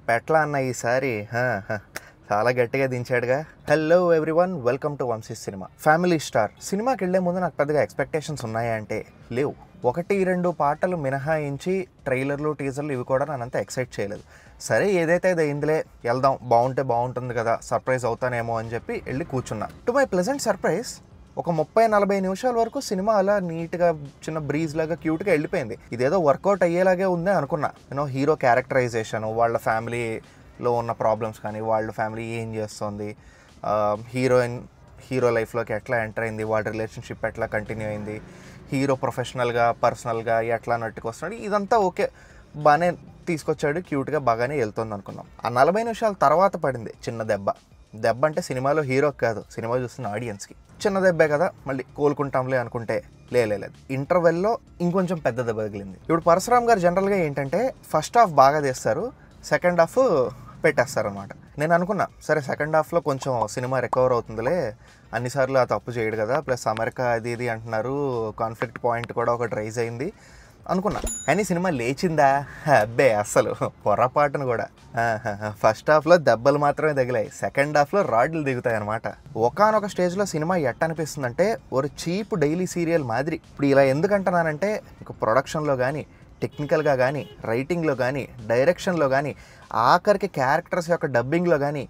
పెట్లా అన్న ఈసారి చాలా గట్టిగా దించాడుగా. Hello everyone, welcome to Vamshi cinema. Family star సినిమాకి వెళ్లే ముందు నాకు పెద్దగా ఎక్స్పెక్టేషన్స్ ఉన్నాయా అంటే లేవు. 1-2 పాటలు మినహాయించి ట్రైలర్లు టీజర్లు ఇవి కూడా నన్నంత ఎక్సైట్ చేయలేదు. సరే ఏదైతే అది అయిందిలే, వెళ్దాం, బాగుంటే బాగుంటుంది కదా, సర్ప్రైజ్ అవుతానేమో అని చెప్పి వెళ్ళి కూర్చున్నా. టు మై ప్లెజెంట్ సర్ప్రైజ్ ఒక 30-40 నిమిషాల వరకు సినిమా అలా నీట్గా చిన్న బ్రీజ్ లాగా క్యూట్గా వెళ్ళిపోయింది. ఇదేదో వర్కౌట్ అయ్యేలాగే ఉంది అనుకున్నా. హీరో క్యారెక్టరైజేషన్, వాళ్ళ ఫ్యామిలీలో ఉన్న ప్రాబ్లమ్స్ కానీ, వాళ్ళ ఫ్యామిలీ ఏం చేస్తుంది, హీరో లైఫ్లోకి ఎట్లా ఎంటర్ అయింది, వాళ్ళ రిలేషన్షిప్ ఎట్లా కంటిన్యూ అయింది, హీరో ప్రొఫెషనల్గా పర్సనల్గా ఎట్లా నట్టుకొస్తున్నాడు, ఇదంతా ఓకే, బాగానే తీసుకొచ్చాడు, క్యూట్గా బాగానే వెళ్తుంది అనుకున్నాం. ఆ 40 నిమిషాల తర్వాత పడింది చిన్న దెబ్బ. దెబ్బ అంటే హీరోకి కాదు, సినిమా చూస్తున్న ఆడియన్స్కి. చిన్న దెబ్బే కదా, మళ్ళీ కోలుకుంటాంలే అనుకుంటే లేదు. ఇంటర్వెల్లో ఇంకొంచెం పెద్ద దెబ్బ తగిలింది. ఇప్పుడు పరశురామ్ గారు జనరల్గా ఏంటంటే ఫస్ట్ హాఫ్ బాగా చేస్తారు, సెకండ్ హాఫ్ పెట్టేస్తారు అనమాట. నేను అనుకున్నా సరే సెకండ్ హాఫ్లో కొంచెం సినిమా రికవర్ అవుతుందిలే, అన్నిసార్లు ఆ తప్పు చేయడు కదా, ప్లస్ అమెరికా అది ఇది అంటున్నారు, కాన్ఫ్లిక్ట్ పాయింట్ కూడా ఒకటి రైజ్ అయింది అనుకున్నా. కానీ సినిమా లేచిందా? అబ్బే అస్సలు పొరపాటును కూడా. ఫస్ట్ హాఫ్లో దెబ్బలు మాత్రమే తగిలాయి, సెకండ్ హాఫ్లో రాడ్లు దిగుతాయి అనమాట. ఒకానొక స్టేజ్లో సినిమా ఎట్ట అనిపిస్తుందంటే ఒక చీప్ డైలీ సీరియల్ మాదిరి. ఇప్పుడు ఇలా ఎందుకంటున్నానంటే ఇక ప్రొడక్షన్లో కానీ, టెక్నికల్గా కానీ, రైటింగ్లో కానీ, డైరెక్షన్లో కానీ, ఆఖరికి క్యారెక్టర్స్ యొక్క డబ్బింగ్లో కానీ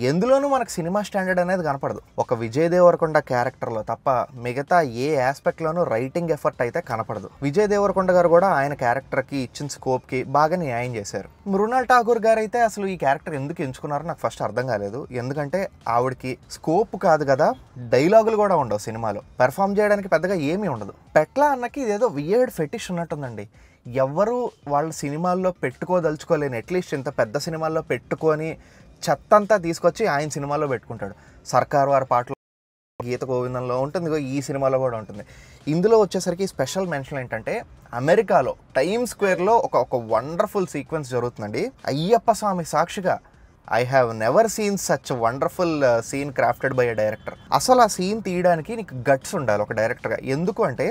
ఎందులోనూ మనకు సినిమా స్టాండర్డ్ అనేది కనపడదు. ఒక విజయ్ దేవరకొండ క్యారెక్టర్లో తప్ప మిగతా ఏ ఆస్పెక్ట్లోనూ రైటింగ్ ఎఫర్ట్ అయితే కనపడదు. విజయ్ దేవరకొండ గారు కూడా ఆయన క్యారెక్టర్కి ఇచ్చిన స్కోప్కి బాగా న్యాయం చేశారు. మృణాల్ ఠాకూర్ గారు అయితే అసలు ఈ క్యారెక్టర్ ఎందుకు ఎంచుకున్నారో నాకు ఫస్ట్ అర్థం కాలేదు. ఎందుకంటే ఆవిడకి స్కోప్ కాదు కదా, డైలాగులు కూడా ఉండవు సినిమాలో, పెర్ఫామ్ చేయడానికి పెద్దగా ఏమీ ఉండదు. పెట్లా అన్నకి ఇదేదో వియర్డ్ ఫెటిష్ ఉన్నట్టుందండి. ఎవరు వాళ్ళ సినిమాల్లో పెట్టుకోదలుచుకోలేని, అట్లీస్ట్ ఇంత పెద్ద సినిమాల్లో పెట్టుకొని చెత్తంతా తీసుకొచ్చి ఆయన సినిమాలో పెట్టుకుంటాడు. సర్కార్ వారి పాటలో, గీత గోవిందంలో ఉంటుంది, ఈ సినిమాలో కూడా ఉంటుంది. ఇందులో వచ్చేసరికి స్పెషల్ మెన్షన్ ఏంటంటే అమెరికాలో టైమ్ స్క్వేర్లో ఒక వండర్ఫుల్ సీక్వెన్స్ జరుగుతుందండి. అయ్యప్ప స్వామి సాక్షిగా I have never seen such wonderful scene crafted by a director. అసలు ఆ సీన్ తీయడానికి నీకు గట్స్ ఉండాలి ఒక డైరెక్టర్గా. ఎందుకు అంటే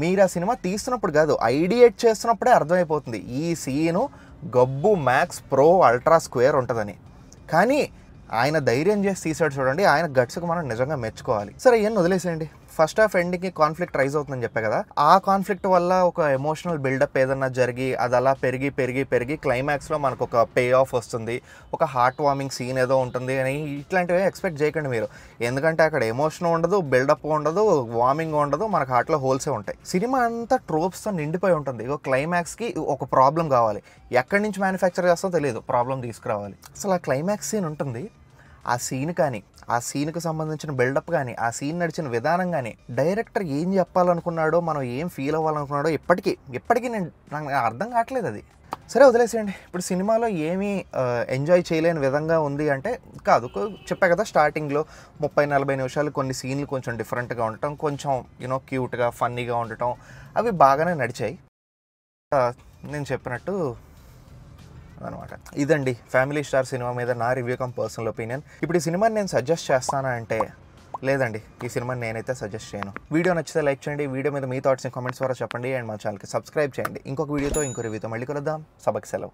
మీరు ఆ సినిమా తీస్తున్నప్పుడు కాదు, ఐడియేట్ చేస్తున్నప్పుడే అర్థమైపోతుంది ఈ సీను గబ్బు మ్యాక్స్ ప్రో అల్ట్రా స్క్వేర్ ఉంటుందని. కానీ ఆయన ధైర్యం చేసి తీసాడు చూడండి, ఆయన గట్స్కి మనం నిజంగా మెచ్చుకోవాలి. సరే ఇవన్నీ వదిలేసేయండి. ఫస్ట్ హాఫ్ ఎండింగ్కి కాన్ఫ్లిక్ట్ రైజ్ అవుతుందని చెప్పా కదా, ఆ కాన్ఫ్లిక్ట్ వల్ల ఒక ఎమోషనల్ బిల్డప్ ఏదన్నా జరిగి అది అలా పెరిగి క్లైమాక్స్లో మనకు ఒక పే ఆఫ్ వస్తుంది, ఒక హార్ట్ వార్మింగ్ సీన్ ఏదో ఉంటుంది అని ఇట్లాంటివి ఎక్స్పెక్ట్ చేయకండి మీరు. ఎందుకంటే అక్కడ ఎమోషన్ ఉండదు, బిల్డప్ ఉండదు, వార్మింగ్ ఉండదు, మనకు హార్ట్లో హోల్సే ఉంటాయి. సినిమా అంతా ట్రోప్స్తో నిండిపోయి ఉంటుంది. ఇక క్లైమాక్స్కి ఒక ప్రాబ్లం కావాలి, ఎక్కడి నుంచి మ్యానుఫ్యాక్చర్ చేస్తో తెలియదు, ప్రాబ్లం తీసుకురావాలి. అసలు ఆ క్లైమాక్స్ సీన్ ఉంటుంది, ఆ సీన్ కానీ, ఆ సీన్కి సంబంధించిన బిల్డప్ కానీ, ఆ సీన్ నడిచిన విధానం కానీ, డైరెక్టర్ ఏం చెప్పాలనుకున్నాడో, మనం ఏం ఫీల్ అవ్వాలనుకున్నాడో ఇప్పటికీ నాకు అర్థం కావట్లేదు అది. సరే వదిలేసేయండి. ఇప్పుడు సినిమాలో ఏమీ ఎంజాయ్ చేయలేని విధంగా ఉంది అంటే కాదు. చెప్పా కదా స్టార్టింగ్లో 30-40 నిమిషాలు కొన్ని సీన్లు కొంచెం డిఫరెంట్గా ఉండటం, కొంచెం క్యూట్గా ఫన్నీగా ఉండటం, అవి బాగానే నడిచాయి. నేను చెప్పినట్టు అనమాట. ఇదండి ఫ్యామిలీ స్టార్ సినిమా మీద నా రివ్యూ కమ్ పర్సనల్ ఒపీనియన్. ఇప్పుడు ఈ సినిమాని నేను సజెస్ట్ చేస్తానా అంటే లేదండి, ఈ సినిమాని నేనైతే సజెస్ట్ చేయను. వీడియో నచ్చితే లైక్ చేయండి, వీడియో మీద మీ థాట్స్ని కామెంట్స్ ద్వారా చెప్పండి, అండ్ మా ఛానల్కి సబ్స్క్రైబ్ చేయండి. ఇంకొక వీడియోతో ఇంకో రివ్యూతో మళ్ళీ కలుద్దాం. సభకి సెలవు.